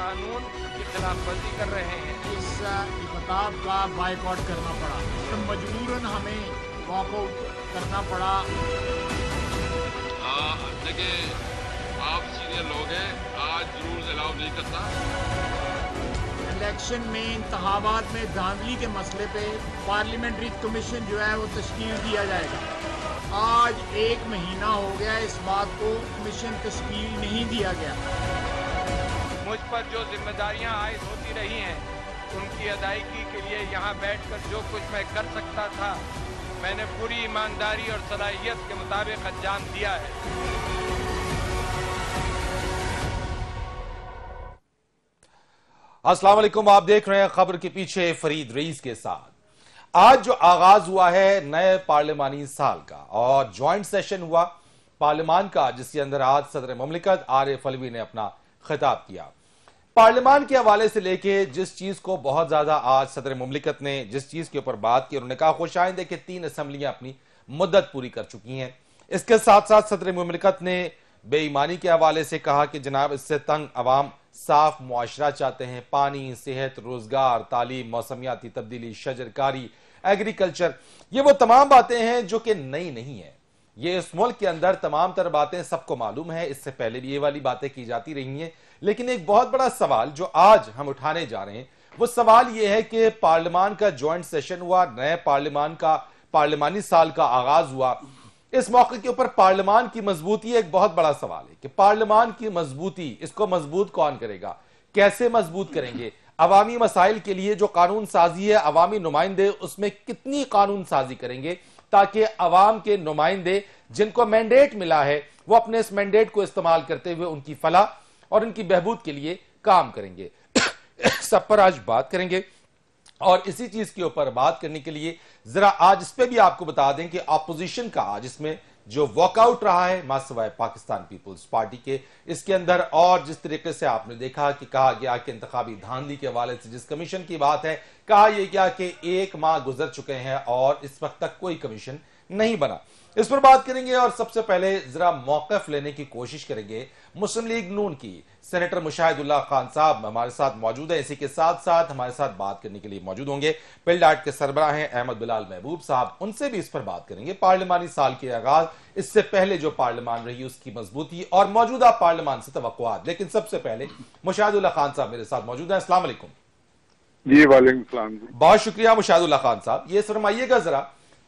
कानून की खिलाफ वर्जी कर रहे हैं। इस किताब का बायकॉट करना पड़ा, तो मजबूरन हमें वॉकआउट करना पड़ा। देखिए, आप सीनियर लोग हैं, आज रूल्स अलाउ नहीं करता। इलेक्शन में इंतखाबात में धांधली के मसले पे पार्लियामेंट्री कमीशन जो है वो तश्कील दिया जाएगा। आज 1 महीना हो गया इस बात को कमीशन तश्कील नहीं दिया गया। मुझ पर जो जिम्मेदारियां आयद होती रही हैं, उनकी अदायगी के लिए यहाँ बैठकर जो कुछ मैं कर सकता था, मैंने पूरी ईमानदारी और सलाहियत के मुताबिक अंजाम दिया है। अस्सलाम वालेकुम, आप देख रहे हैं खबर के पीछे फरीद रईस के साथ। आज जो आगाज हुआ है नए पार्लिमानी साल का और ज्वाइंट सेशन हुआ पार्लियामान का, जिसके अंदर आज सदर मुमलिकत आरिफ अलवी ने अपना खिताब किया। पार्लियामान के हवाले से लेके जिस चीज को बहुत ज्यादा आज सदर मुमलिकत ने जिस चीज के ऊपर बात की, उन्होंने कहा खुशाइंद है कि 3 असम्बलियां अपनी मुद्दत पूरी कर चुकी हैं। इसके साथ साथ सदर मुमलिकत ने बेईमानी के हवाले से कहा कि जनाब इससे तंग अवाम साफ मुआशरा चाहते हैं। पानी, सेहत, रोजगार, तालीम, मौसमियाती तब्दीली, शजरकारी, एग्रीकल्चर, ये वो तमाम बातें हैं जो कि नई नहीं है। ये इस मुल्क के अंदर तमाम तर बातें सबको मालूम है, इससे पहले भी ये वाली बातें की जाती रही हैं। लेकिन एक बहुत बड़ा सवाल जो आज हम उठाने जा रहे हैं वो सवाल ये है कि पार्लियामान का ज्वाइंट सेशन हुआ, नए पार्लियामानी साल का आगाज हुआ। इस मौके के ऊपर पार्लियामान की मजबूती एक बहुत बड़ा सवाल है कि पार्लियामान की मजबूती, इसको मजबूत कौन करेगा, कैसे मजबूत करेंगे। अवामी मसाइल के लिए जो कानून साजी है, अवामी नुमाइंदे उसमें कितनी कानून साजी करेंगे ताकि अवाम के नुमाइंदे जिनको मैंडेट मिला है वो अपने इस मैंडेट को इस्तेमाल करते हुए उनकी फलाह और उनकी बहबूद के लिए काम करेंगे। सब पर आज बात करेंगे और इसी चीज के ऊपर बात करने के लिए जरा आज इस पे भी आपको बता दें कि ऑपोजिशन का आज इसमें जो वॉकआउट रहा है मासवाए पाकिस्तान पीपुल्स पार्टी के, इसके अंदर और जिस तरीके से आपने देखा कि कहा गया कि इंतखाबी धांधली के हवाले से जिस कमीशन की बात है, कहा यह गया कि 1 माह गुजर चुके हैं और इस वक्त तक कोई कमीशन नहीं बना। इस पर बात करेंगे और सबसे पहले जरा मौकफ लेने की कोशिश करेंगे मुस्लिम लीग नून की सेनेटर मुशाहिदुल्लाह खान साहब हमारे साथ मौजूद है। इसी के साथ साथ हमारे साथ बात करने के लिए मौजूद होंगे पिलडाट के सरबराह हैं अहमद बिलाल महबूब साहब, उनसे भी इस पर बात करेंगे। पार्लियामानी साल के आगाज, इससे पहले जो पार्लियामान रही उसकी मजबूती और मौजूदा पार्लियामान से तवक्कुआत। लेकिन सबसे पहले मुशाहिदुल्लाह खान साहब मेरे साथ मौजूद है। अस्सलाम वालेकुम। जी वालेकुम सलाम। बहुत शुक्रिया मुशाहिदुल्लाह खान साहब। ये फरमाइएगा जरा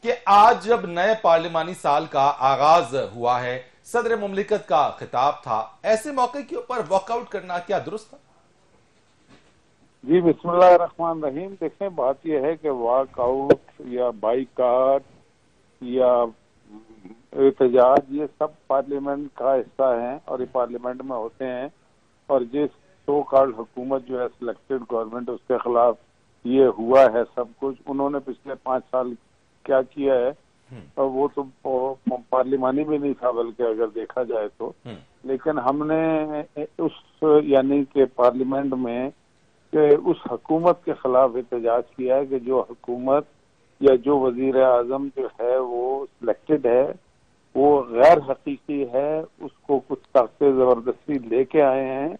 कि आज जब नए पार्लियामानी साल का आगाज हुआ है, सदर मुमलिकत का खिताब था, ऐसे मौके के ऊपर वॉकआउट करना क्या दुरुस्त था? जी बिस्मिल्लाहिर्रहमानिर्रहीम। देखें, बात यह है कि वॉकआउट या बाइकाट या एहतजाज ये सब पार्लियामेंट का हिस्सा हैं और ये पार्लियामेंट में होते हैं। और जिस सो कॉल्ड हुकूमत जो है सिलेक्टेड गवर्नमेंट, उसके खिलाफ ये हुआ है सब कुछ। उन्होंने पिछले 5 साल क्या किया है और वो तो पार्लियामानी भी नहीं था, बल्कि अगर देखा जाए तो। लेकिन हमने उस यानी कि पार्लियामेंट में कि उस हुकूमत के खिलाफ एहतजाज किया है कि जो हुकूमत या जो वजीर आजम जो है वो सिलेक्टेड है वो गैर हकीकी है, उसको कुछ ताकतें जबरदस्ती लेके आए हैं।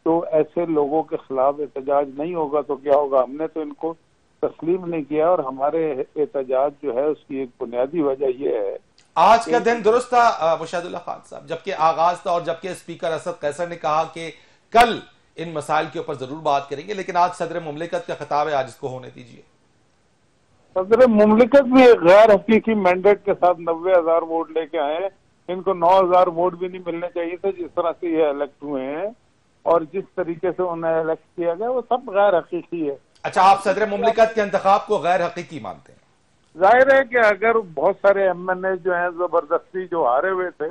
तो ऐसे लोगों के खिलाफ एहतजाज नहीं होगा तो क्या होगा? हमने तो इनको तस्लीम नहीं किया और हमारे एहतजाज जो है उसकी एक बुनियादी वजह यह है। आज का दिन दुरुस्त था मुशाहिदुल्लाह खान साहब, जबकि आगाज था और जबकि स्पीकर असद कैसर ने कहा कि कल इन मसाइल के ऊपर जरूर बात करेंगे, लेकिन आज सदर मुमलिकत का खिताब है, आज इसको होने दीजिए। सदर मुमलिकत भी एक गैर हकीकी मैंडेट के साथ 90,000 वोट लेके आए हैं। इनको 9,000 वोट भी नहीं मिलने चाहिए थे जिस तरह से ये इलेक्ट हुए हैं, और जिस तरीके से उन्हें इलेक्ट किया गया वो सब गैर हकीकी है। अच्छा, आप सदर मुमलिकत के इंतखाब को गैर हकीकी मानते हैं? जाहिर है कि अगर बहुत सारे MNA जो हैं जबरदस्ती जो हारे हुए थे,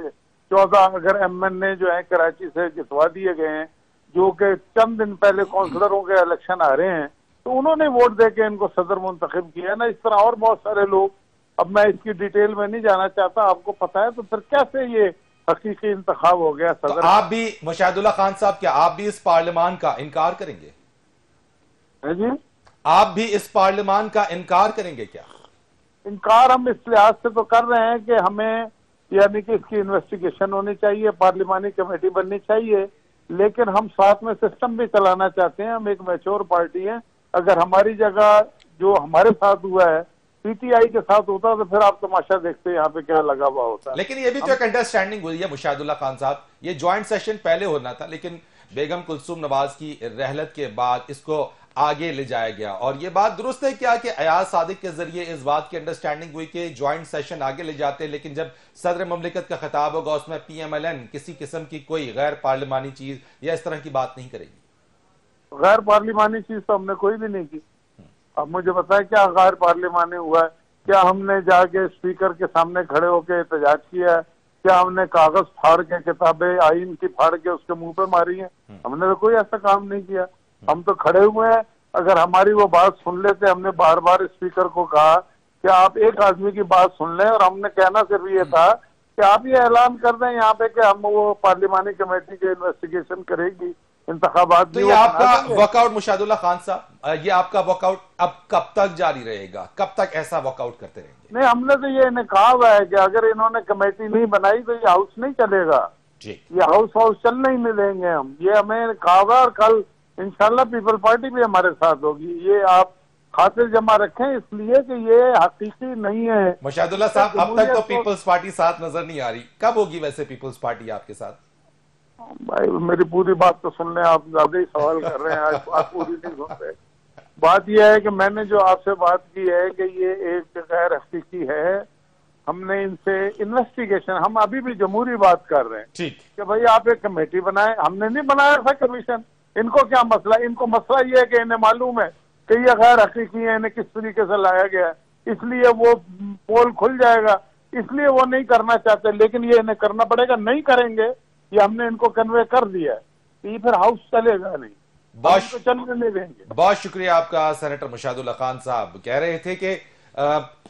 14 अगर MNA जो है कराची से जितवा दिए गए हैं, जो कि चंद दिन पहले काउंसलरों के इलेक्शन हारे हैं, तो उन्होंने वोट दे के इनको सदर मुंतखब किया ना। इस तरह और बहुत सारे लोग, अब मैं इसकी डिटेल में नहीं जाना चाहता, आपको पता है। तो फिर कैसे ये हकीकी इंतखाब हो गया सदर? तो आप भी मुशाहिदुल्लाह खान साहब, क्या आप भी इस पार्लियामान का इनकार करेंगे? है जी, आप भी इस पार्लियामान का इनकार करेंगे क्या? इनकार हम इस लिहाज से तो कर रहे हैं कि हमें यानी कि इसकी इन्वेस्टिगेशन होनी चाहिए, पार्लियामानी कमेटी बननी चाहिए लेकिन हम साथ में सिस्टम भी चलाना चाहते हैं। हम एक मैच्योर पार्टी है। अगर हमारी जगह जो हमारे साथ हुआ है पीटीआई के साथ होता तो फिर आप तमाशा देखते यहाँ पे क्या लगा हुआ होता। लेकिन ये भी तो एक अंडरस्टैंडिंग हुई है मुशाहिदुल्लाह खान साहब, ये ज्वाइंट सेशन पहले होना था, लेकिन बेगम कुलसूम नवाज की रहलत के बाद इसको आगे ले जाया गया। और ये बात दुरुस्त है क्या कि अयाज सादिक के जरिए इस बात की अंडरस्टैंडिंग हुई कि ज्वाइंट सेशन आगे ले जाते, लेकिन जब सदर ममलिकत का खिताब होगा उसमें पीएमएलएन किसी किस्म की कोई गैर पार्लिमानी चीज या इस तरह की बात नहीं करेगी? गैर पार्लिमानी चीज तो हमने कोई भी नहीं की। अब मुझे बताया क्या गैर पार्लिमानी हुआ है? क्या हमने जाके स्पीकर के सामने खड़े होकर एहतजाज किया है? क्या हमने कागज फाड़ के, किताबें आइन की फाड़ के उसके मुंह पे मारी है? हमने तो कोई ऐसा काम नहीं किया। हम तो खड़े हुए हैं। अगर हमारी वो बात सुन लेते, हमने बार बार स्पीकर को कहा कि आप एक आदमी की बात सुन लें, और हमने कहना सिर्फ ये था कि आप ये ऐलान कर दें यहाँ पे कि हम वो पार्लिमानी कमेटी की इन्वेस्टिगेशन करेगी, इंतखाबात तो ये आपका वॉकआउट मुशाहिदुल्लाह खान साहब, ये आपका वॉकआउट अब कब तक जारी रहेगा? कब तक ऐसा वॉकआउट करते रहेंगे? नहीं, हमने तो ये इन्हें कहा हुआ है कि अगर इन्होंने कमेटी नहीं बनाई तो ये हाउस नहीं चलेगा जी। ये हाउस चलने ही नहीं देंगे हम। ये हमें कहा हुआ, और कल इंशाल्लाह पीपल पार्टी भी हमारे साथ होगी। ये आप खातिर जमा रखें, इसलिए कि ये हकीकी नहीं है। मुशाहिदुल्लाह साहब, अब तक तो पीपल्स पार्टी साथ नजर नहीं आ रही, कब होगी वैसे पीपल्स पार्टी आपके साथ? भाई मेरी पूरी बात तो सुन लें, आप ज्यादा ही सवाल कर रहे हैं, आज बात पूरी नहीं सुन रहे। बात यह है कि मैंने जो आपसे बात की है कि ये एक गैर हकीकी है। हमने इनसे इन्वेस्टिगेशन, हम अभी भी जमहूरी बात कर रहे हैं ठीक कि भाई आप एक कमेटी बनाए। हमने नहीं बनाया था कमीशन। इनको क्या मसला? इनको मसला ये है कि इन्हें मालूम है कि ये गैर हकीकी है, इन्हें किस तरीके से लाया गया है, इसलिए वो पोल खुल जाएगा, इसलिए वो नहीं करना चाहते। लेकिन ये इन्हें करना पड़ेगा, नहीं करेंगे ये हमने इनको कन्वे कर दिया है, तो ये फिर हाउस चलेगा नहीं, तो चलने नहीं देंगे। बहुत शुक्रिया आपका सेनेटर मुशाहिदुल्लाह खान साहब। कह रहे थे कि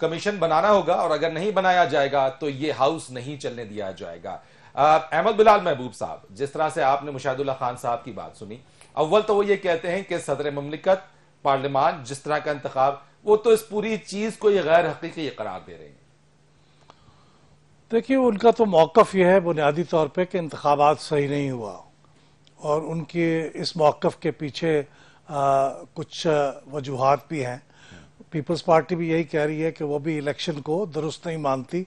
कमीशन बनाना होगा और अगर नहीं बनाया जाएगा तो ये हाउस नहीं चलने दिया जाएगा। अहमद बिलाल महबूब साहब, जिस तरह से आपने मुशाहिदुल्लाह खान साहब की बात सुनी, अव्वल तो वो ये कहते हैं कि सदर ममलिकत, पार्लियामान, जिस तरह का इंतखाब, वो तो इस पूरी चीज को ये गैर हकीकी करार दे रहे हैं। देखिए, उनका तो मौक़िफ़ यह है बुनियादी तौर पे कि इंतखाबात सही नहीं हुआ, और उनके इस मौक़िफ़ के पीछे कुछ वजूहात भी हैं। पीपल्स पार्टी भी यही कह रही है कि वो भी इलेक्शन को दुरुस्त नहीं मानती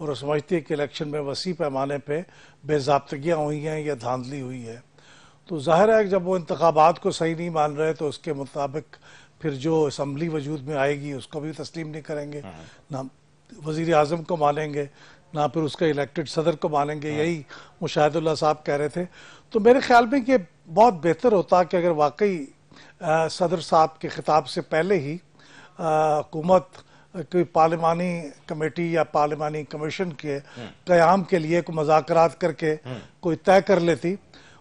और समझती है कि इलेक्शन में वसी पैमाने पे बेज़ाब्तगियाँ हुई हैं या धांधली हुई है। तो ज़ाहिर है कि जब वो इंतखाबात को सही नहीं मान रहे तो उसके मुताबिक फिर जो असम्बली वजूद में आएगी उसको भी तस्लीम नहीं करेंगे, ना वज़ीर आज़म को मानेंगे, ना फिर उसका इलेक्टेड सदर को मानेंगे। यही मुशाहिदुल्लाह साहब कह रहे थे। तो मेरे ख्याल में कि बहुत बेहतर होता कि अगर वाकई सदर साहब के खिताब से पहले ही हुकूमत कोई पार्लिमानी कमेटी या पार्लिमानी कमीशन के क़याम के लिए कोई मुज़ाकरात करके कोई तय कर लेती।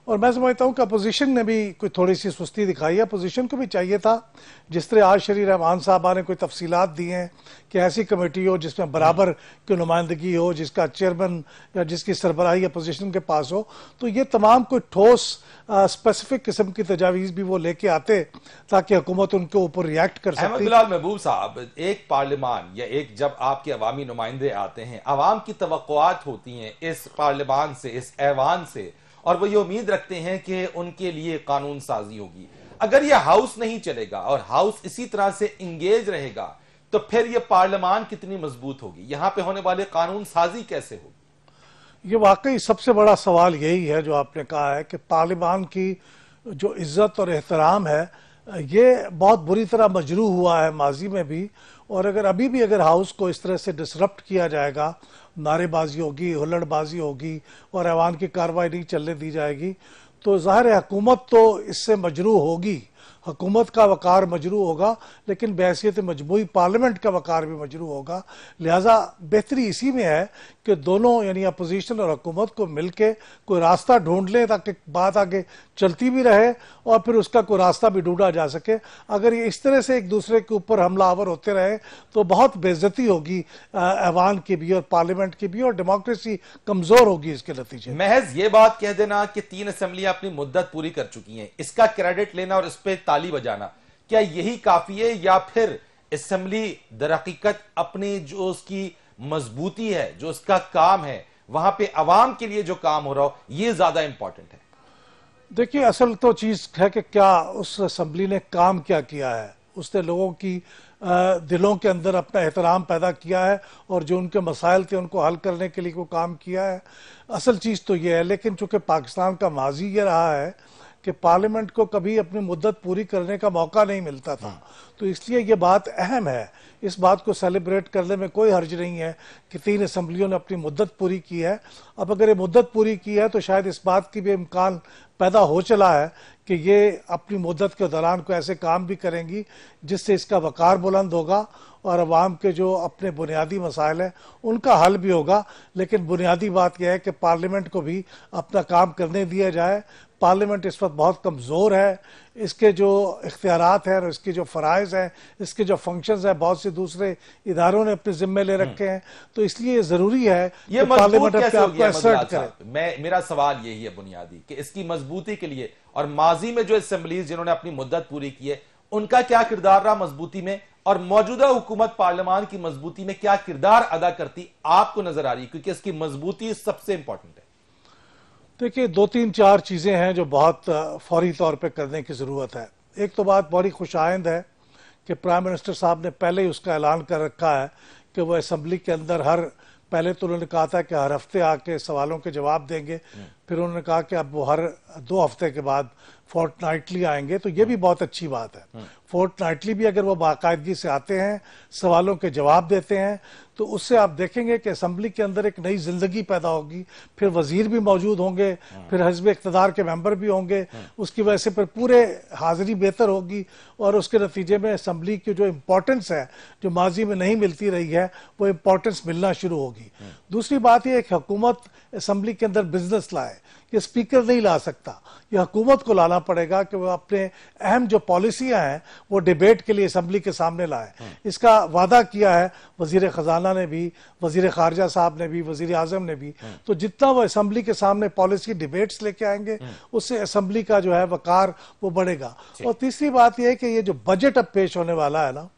और मैं समझता हूँ कि अपोजिशन ने भी कोई थोड़ी सी सुस्ती दिखाई है। अपोजिशन को भी चाहिए था, जिस तरह आज शरी रहमान साहबा ने कोई तफसीलात दी हैं कि ऐसी कमेटी हो जिसमें बराबर की नुमाइंदगी हो, जिसका चेयरमैन या जिसकी सरबराही अपोजिशन के पास हो, तो ये तमाम कोई ठोस स्पेसिफिक किस्म की तजावीज़ भी वो लेके आते ताकि हुकूमत उनके ऊपर रिएक्ट कर सकती। अहमद बिलाल महबूब साहब, एक पार्लियामान या एक जब आपके अवामी नुमाइंदे आते हैं, अवाम की तवक्कुआत होती हैं इस पार्लियामान से, इस ऐवान से, और वो ये उम्मीद रखते हैं कि उनके लिए कानून साजी होगी। अगर ये हाउस नहीं चलेगा और हाउस इसी तरह से इंगेज रहेगा तो फिर ये पार्लियामान कितनी मजबूत होगी? यहां पे होने वाले कानून साजी कैसे होगी? ये वाकई सबसे बड़ा सवाल यही है जो आपने कहा है कि पार्लियामान की जो इज्जत और एहतराम है ये बहुत बुरी तरह मजरूह हुआ है माजी में भी। और अगर अभी भी अगर हाउस को इस तरह से डिसरप्ट किया जाएगा, नारेबाजी होगी, हुल्लड़बाजी होगी और ऐवान की कार्रवाई नहीं चलने दी जाएगी, तो ज़ाहिर है हुकूमत तो इससे मजरूह होगी, हुकूमत का वक़ार मजरूह होगा, लेकिन बहैसियत मजमूई पार्लियामेंट का वक़ार भी मजरूह होगा। लिहाजा बेहतरी इसी में है कि दोनों यानी अपोजिशन और हुकूमत को मिल के कोई रास्ता ढूंढ लें ताकि बात आगे चलती भी रहे और फिर उसका कोई रास्ता भी ढूंढा जा सके। अगर ये इस तरह से एक दूसरे के ऊपर हमलावर होते रहे तो बहुत बेइज्जती होगी ऐवान की भी और पार्लियामेंट की भी, और डेमोक्रेसी कमज़ोर होगी इसके नतीजे। महज ये बात कह देना कि 3 असम्बलियां अपनी मुद्दत पूरी कर चुकी हैं, इसका क्रेडिट लेना और इस पर ताली बजाना, क्या यही काफ़ी है या फिर असम्बली दरहकीकत अपनी जो उसकी मजबूती है, जो उसका काम है, वहां पे अवाम के लिए जो काम हो रहा हो, ये ज्यादा इंपॉर्टेंट है? देखिए, असल तो चीज़ है कि क्या उस असम्बली ने काम क्या किया है। उसने लोगों की दिलों के अंदर अपना एहतराम पैदा किया है और जो उनके मसाइल थे उनको हल करने के लिए वो काम किया है। असल चीज़ तो ये है, लेकिन चूंकि पाकिस्तान का माजी ये रहा है कि पार्लियामेंट को कभी अपनी मुद्दत पूरी करने का मौका नहीं मिलता था, तो इसलिए ये बात अहम है। इस बात को सेलिब्रेट करने में कोई हर्ज नहीं है कि 3 असम्बलियों ने अपनी मुद्दत पूरी की है। अब अगर ये मुद्दत पूरी की है तो शायद इस बात की भी इम्कान पैदा हो चला है कि ये अपनी मुद्दत के दौरान कोई ऐसे काम भी करेंगी जिससे इसका वकार बुलंद होगा और अवाम के जो अपने बुनियादी मसाइल हैं उनका हल भी होगा। लेकिन बुनियादी बात यह है कि पार्लियामेंट को भी अपना काम करने दिया जाए। पार्लियामेंट इस वक्त बहुत कमज़ोर है, इसके जो इख्तियारात हैं और इसके जो फ़राइज़ हैं, इसके जो फंक्शंस हैं, बहुत से दूसरे इदारों ने अपने ज़िम्मे ले रखे हैं, तो इसलिए ज़रूरी है ये कि पार्लियामेंट अपने आप को है असर्ट करे। मेरा सवाल यही है बुनियादी कि इसकी मजबूती के लिए और माजी में जो असेंबलीज जिन्होंने अपनी मुद्दत पूरी की है उनका क्या किरदार रहा मजबूती में, और मौजूदा हुकूमत पार्लियामान की मजबूती में क्या किरदार अदा करती आपको नजर आ रही है, क्योंकि इसकी मजबूती सबसे इंपॉर्टेंट है। देखिए, 2-3-4 चीज़ें हैं जो बहुत फौरी तौर पे करने की ज़रूरत है। एक तो बात बड़ी खुशाइंद है कि प्राइम मिनिस्टर साहब ने पहले ही उसका ऐलान कर रखा है कि वो असम्बली के अंदर पहले तो उन्होंने कहा था कि हर हफ्ते आके सवालों के जवाब देंगे, फिर उन्होंने कहा कि अब वो हर 2 हफ्ते के बाद फोर्टनाइटली आएंगे, तो ये भी बहुत अच्छी बात है। फोर्टनाइटली भी अगर वो बाकायदगी से आते हैं, सवालों के जवाब देते हैं, तो उससे आप देखेंगे कि असम्बली के अंदर एक नई जिंदगी पैदा होगी। फिर वजीर भी मौजूद होंगे, फिर हिज़्ब इक़्तिदार के मेंबर भी होंगे, उसकी वजह से फिर पूरे हाजिरी बेहतर होगी और उसके नतीजे में असम्बली की जो इम्पोर्टेंस है, जो माजी में नहीं मिलती रही है, वो इम्पोर्टेंस मिलना शुरू होगी। दूसरी बात यह कि हुकूमत असम्बली के अंदर बिजनेस लाए, ये स्पीकर नहीं ला सकता, ये हुकूमत को लाना पड़ेगा कि वो अपने अहम जो पॉलिसियां हैं वो डिबेट के लिए असम्बली के सामने लाए। इसका वादा किया है वजीर खजाना ने भी, वजीर खारजा साहब ने भी, वजीर आजम ने भी। तो जितना वो असम्बली के सामने पॉलिसी डिबेट्स लेके आएंगे उससे असम्बली का जो है वकार वो बढ़ेगा। और तीसरी बात यह है कि ये जो बजट अब पेश होने वाला है ना,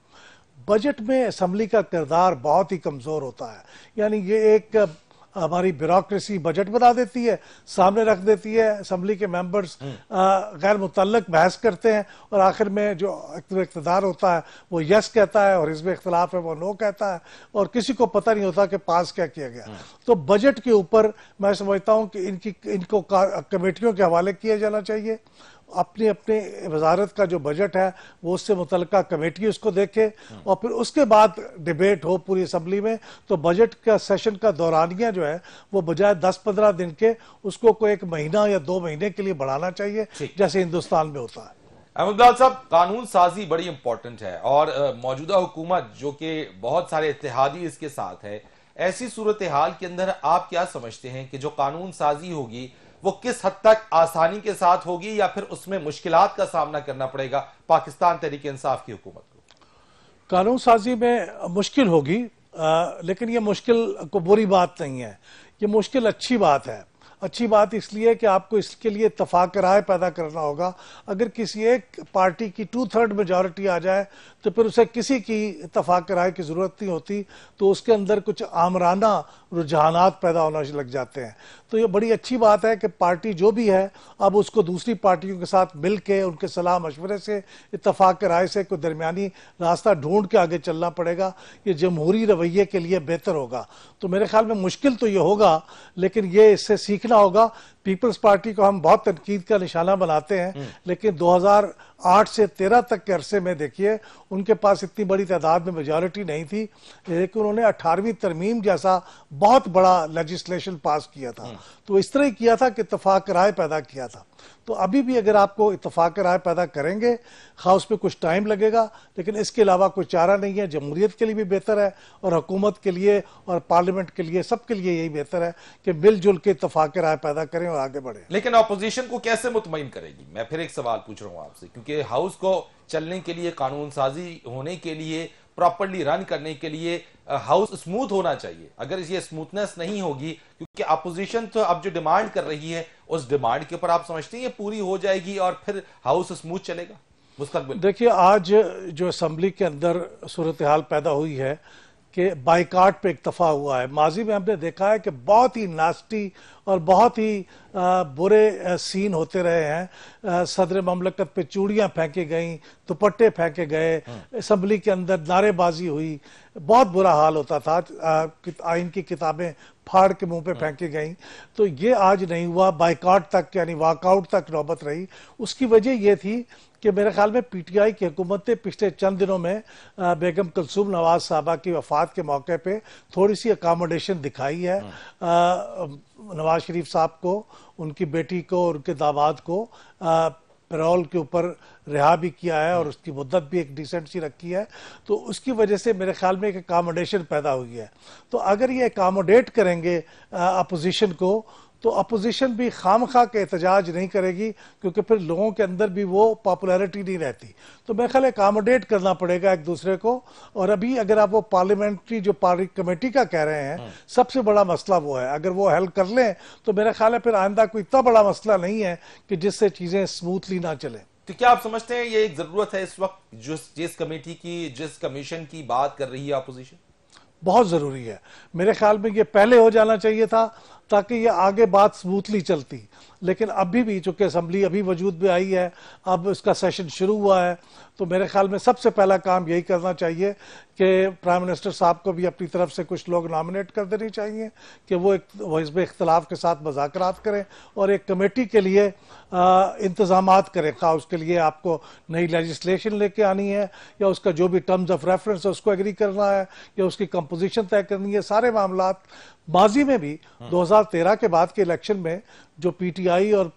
बजट में असम्बली का किरदार बहुत ही कमजोर होता है। यानी ये एक हमारी ब्यूरोक्रेसी बजट बना देती है, सामने रख देती है, असम्बली के मेंबर्स गैर मुतल्लक बहस करते हैं और आखिर में जो इक़्तिदार होता है वो यस कहता है और हिज़्ब इख्तिलाफ है वो नो कहता है और किसी को पता नहीं होता कि पास क्या किया गया। तो बजट के ऊपर मैं समझता हूँ कि इनको कमेटियों के हवाले किया जाना चाहिए। अपनी अपने वजारत का जो बजट है वो उससे मुतल्लिका कमेटी उसको देखे और फिर उसके बाद डिबेट हो पूरी असम्बली में। तो बजट का सेशन का दौरानिया जो है वो बजाय 10-15 दिन के उसको कोई 1 महीना या 2 महीने के लिए बढ़ाना चाहिए, जैसे हिंदुस्तान में होता है। अहमद साहब, कानून साजी बड़ी इंपॉर्टेंट है और मौजूदा हुकूमत जो कि बहुत सारे इत्तेहादी इसके साथ है, ऐसी सूरत हाल के अंदर आप क्या समझते हैं कि जो कानून साजी होगी वो किस हद तक आसानी के साथ होगी या फिर उसमें मुश्किलात का सामना करना पड़ेगा पाकिस्तान तहरीक इंसाफ की हुकूमत को? कानून साजी में मुश्किल होगी, लेकिन ये मुश्किल को बुरी बात नहीं है, ये मुश्किल अच्छी बात है। अच्छी बात इसलिए कि आपको इसके लिए इत्तफाक राय पैदा करना होगा। अगर किसी एक पार्टी की 2/3 मेजॉरिटी आ जाए तो फिर उसे किसी की इत्तफाक राय की ज़रूरत नहीं होती, तो उसके अंदर कुछ आमराना रुझानात पैदा होना लग जाते हैं। तो ये बड़ी अच्छी बात है कि पार्टी जो भी है अब उसको दूसरी पार्टियों के साथ मिल के उनके सलाह मशवरे से इत्तफाक राय से कोई दरमियानी रास्ता ढूंढ के आगे चलना पड़ेगा। ये जमहूरी रवैये के लिए बेहतर होगा। तो मेरे ख्याल में मुश्किल तो ये होगा, लेकिन ये इससे सीखना होगा। पीपल्स पार्टी को हम बहुत तनकीद का निशाना बनाते हैं, लेकिन 2008 से 13 तक के अरसे में देखिए उनके पास इतनी बड़ी तादाद में मेजॉरिटी नहीं थी, लेकिन उन्होंने 18वीं तरमीम जैसा बहुत बड़ा लेजिस्लेशन पास किया था। तो इस तरह ही किया था कि इत्तफाक राय पैदा किया था। तो अभी भी अगर आपको इत्तफाक राय पैदा करेंगे, हाँ उस पर कुछ टाइम लगेगा, लेकिन इसके अलावा कोई चारा नहीं है। जमहूरियत के लिए भी बेहतर है और हुकूमत के लिए और पार्लियामेंट के लिए, सबके लिए यही बेहतर है कि मिलजुल के इत्तफाक राय पैदा करें और आगे बढ़े। लेकिन अपोजिशन को कैसे मुतमईन करेगी? मैं फिर एक सवाल पूछ रहा हूं आपसे, क्योंकि हाउस को चलने के लिए, कानून साजी होने के लिए, प्रॉपर्ली रन करने के लिए हाउस स्मूथ होना चाहिए। अगर ये स्मूथनेस नहीं होगी, क्योंकि अपोजिशन तो अब जो डिमांड कर रही है उस डिमांड के ऊपर आप समझते हैं ये पूरी हो जाएगी और फिर हाउस स्मूथ चलेगा मुस्तकबिल? देखिए, आज जो असम्बली के अंदर सूरत हाल पैदा हुई है कि बाइकाट पे इक्तफा हुआ है। माजी में हमने देखा है कि बहुत ही नास्टी और बहुत ही बुरे सीन होते रहे हैं। सदर ममलकत पे चूड़ियां फेंकी गई, दुपट्टे फेंके गए, असम्बली के अंदर नारेबाजी हुई, बहुत बुरा हाल होता था। आइन की किताबें फाड़ के मुंह पे फेंकी गई। तो ये आज नहीं हुआ, बाइकाट तक यानी वॉकआउट तक नौबत रही। उसकी वजह यह थी कि मेरे ख्याल में पीटीआई की हुकूमत ने पिछले चंद दिनों में बेगम कुलसूम नवाज साहबा की वफात के मौके पे थोड़ी सी अकामोडेशन दिखाई है। नवाज शरीफ साहब को, उनकी बेटी को और उनके दामाद को पैरोल के ऊपर रिहा भी किया है और उसकी मुद्दत भी एक डिसेंट सी रखी है। तो उसकी वजह से मेरे ख्याल में एक अकामोडेशन पैदा हुई है। तो अगर ये अकामोडेट करेंगे अपोजिशन को, तो अपोजिशन भी खामखा के एहतजाज नहीं करेगी, क्योंकि फिर लोगों के अंदर भी वो पॉपुलैरिटी नहीं रहती। तो मेरे ख्याल अकामोडेट करना पड़ेगा एक दूसरे को। और अभी अगर आप वो पार्लियामेंट्री जो कमेटी का कह रहे हैं, सबसे बड़ा मसला वो है। अगर वो हल कर लें तो मेरा ख्याल है फिर आइंदा कोई इतना बड़ा मसला नहीं है कि जिससे चीजें स्मूथली ना चले। तो क्या आप समझते हैं ये एक जरूरत है इस वक्त, जिस कमेटी की, जिस कमीशन की बात कर रही है अपोजिशन? बहुत जरूरी है। मेरे ख्याल में ये पहले हो जाना चाहिए था ताकि ये आगे बात स्मूथली चलती। लेकिन अभी भी चूंकि असम्बली अभी वजूद में आई है, अब इसका सेशन शुरू हुआ है, तो मेरे ख्याल में सबसे पहला काम यही करना चाहिए कि प्राइम मिनिस्टर साहब को भी अपनी तरफ से कुछ लोग नॉमिनेट कर देने चाहिए कि वो हिज़्ब इख्तिलाफ के साथ मुज़ाकरात करें और एक कमेटी के लिए इंतजामात करें। खा उसके लिए आपको नई लेजिस्लेशन लेके आनी है, या उसका जो भी टर्म्स ऑफ रेफरेंस है उसको एग्री करना है, या उसकी कंपोजिशन तय करनी है। सारे मामलात माजी में भी 2013 के बाद के इलेक्शन में जो पीटीआई और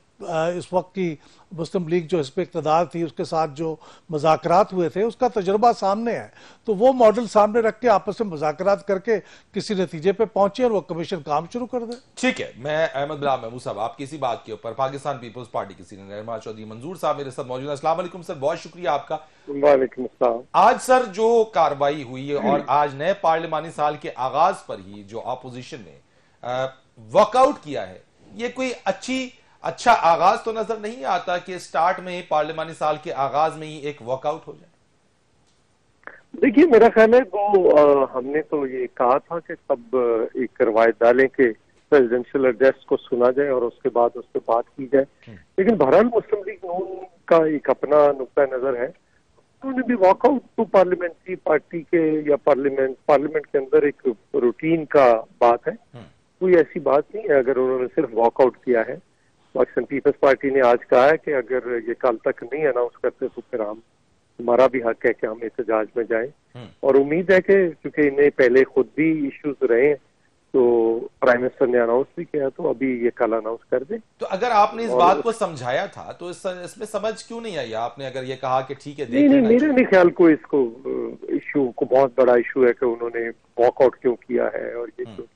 इस वक्त की मुस्लिम लीग जो हिस्ब इक़्तिदार थी उसके साथ जो मुज़ाकरात हुए थे, उसका तजुर्बा सामने है। तो वो मॉडल सामने रख के आपस में मुज़ाकरात करके किसी नतीजे पे पहुंचे और वो कमीशन काम शुरू कर दे। ठीक है, मैं अहमद बिलाल महमूद साहब, आपकी इसी बात के ऊपर पाकिस्तान पीपल्स पार्टी के सीनियर रहनुमा चौधरी मंजूर साहब मेरे साथ मौजूद हैं। अस्सलाम वालेकुम सर, बहुत शुक्रिया आपका। वालेकुम अस्सलाम। आज सर जो कार्रवाई हुई और आज नए पार्लिमानी साल के आगाज पर ही जो अपोजिशन ने वॉकआउट किया है, ये कोई अच्छा आगाज तो नजर नहीं आता कि स्टार्ट में ही पार्लिमानी साल के आगाज में ही एक वॉकआउट हो जाए? देखिए, मेरा ख्याल है वो हमने तो ये कहा था कि सब एक रवायत डालें कि प्रेसिडेंशियल एड्रेस को सुना जाए और उसके बाद उस पर बात की जाए। लेकिन बहरहाल मुस्लिम लीग नून का एक अपना नुक्ता नजर है। उन्होंने भी वॉकआउट तो पार्लियामेंट्री पार्टी के या पार्लियामेंट के अंदर एक रूटीन का बात है, कोई ऐसी बात नहीं है। अगर उन्होंने सिर्फ वॉकआउट किया है, पाकिस्तान पीपल्स पार्टी ने आज कहा है कि अगर ये कल तक नहीं अनाउंस करते तो फिर हमारा भी हक है कि हम एहतजाज में जाएं। और उम्मीद है कि क्योंकि इन्हें पहले खुद भी इश्यूज रहे हैं, तो प्राइम मिनिस्टर ने अनाउंस भी किया, तो अभी ये कल अनाउंस कर दे। तो अगर आपने इस बात को समझाया था तो इसमें समझ क्यों नहीं आई? आपने अगर ये कहा कि ठीक है, नहीं, मेरे नहीं ख्याल को इसको इशू को बहुत बड़ा इशू है कि उन्होंने वॉकआउट क्यों किया है और ये क्यों,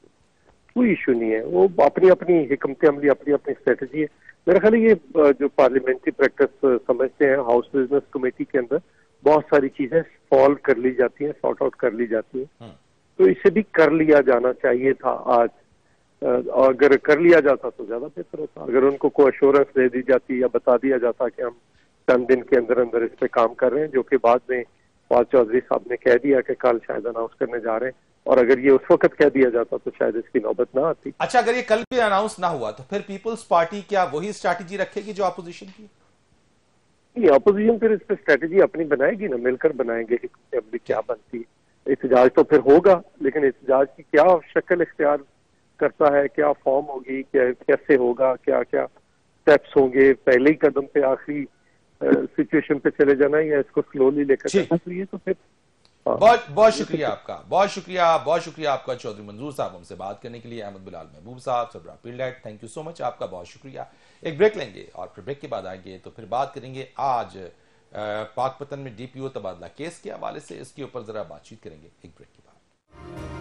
कोई इशू नहीं है। वो अपनी अपनी हिकमत अमली, अपनी अपनी स्ट्रेटजी है। मेरा ख्याल है ये जो पार्लियामेंट्री प्रैक्टिस समझते हैं, हाउस बिजनेस कमेटी के अंदर बहुत सारी चीजें सॉल्व कर ली जाती हैं, सॉर्ट आउट कर ली जाती हैं। तो इसे भी कर लिया जाना चाहिए था आज। अगर कर लिया जाता तो ज्यादा बेहतर होता। अगर उनको कोई अश्योरेंस दे दी जाती या बता दिया जाता कि हम चंद दिन के अंदर अंदर इस पे काम कर रहे हैं, जो कि बाद में फवाद चौधरी साहब ने कह दिया कि कल शायद अनाउंस करने जा रहे हैं, और अगर ये उस वक्त कह दिया जाता तो शायद इसकी नौबत ना आती। अच्छा, अगर ये कल भी अनाउंस ना हुआ तो फिर पीपल्स पार्टी क्या वही स्ट्रैटेजी रखेगी जो अपोजिशन की? अपोजिशन फिर इस पर स्ट्रैटेजी अपनी बनाएगी ना, मिलकर बनाएंगे कि अमली क्या बनती है। एहतजाज तो फिर होगा, लेकिन एहतजाज की क्या शक्ल इख्तियार करता है, क्या फॉर्म होगी, क्या कैसे होगा, क्या क्या स्टेप्स होंगे, पहले ही कदम पे आखिरी सिचुएशन पे चले जाना या इसको स्लोली लेकर जाना, तो ये तो फिर बहुत शुक्रिया आपका, बहुत शुक्रिया आपका चौधरी मंजूर साहब हमसे बात करने के लिए। अहमद बिलाल महबूब साहब, सबरा पील्ड, थैंक यू सो मच, आपका बहुत शुक्रिया। एक ब्रेक लेंगे और फिर ब्रेक के बाद आएंगे तो फिर बात करेंगे आज पाकपतन में डीपीओ तबादला केस के हवाले से, इसके ऊपर जरा बातचीत करेंगे एक ब्रेक के बाद।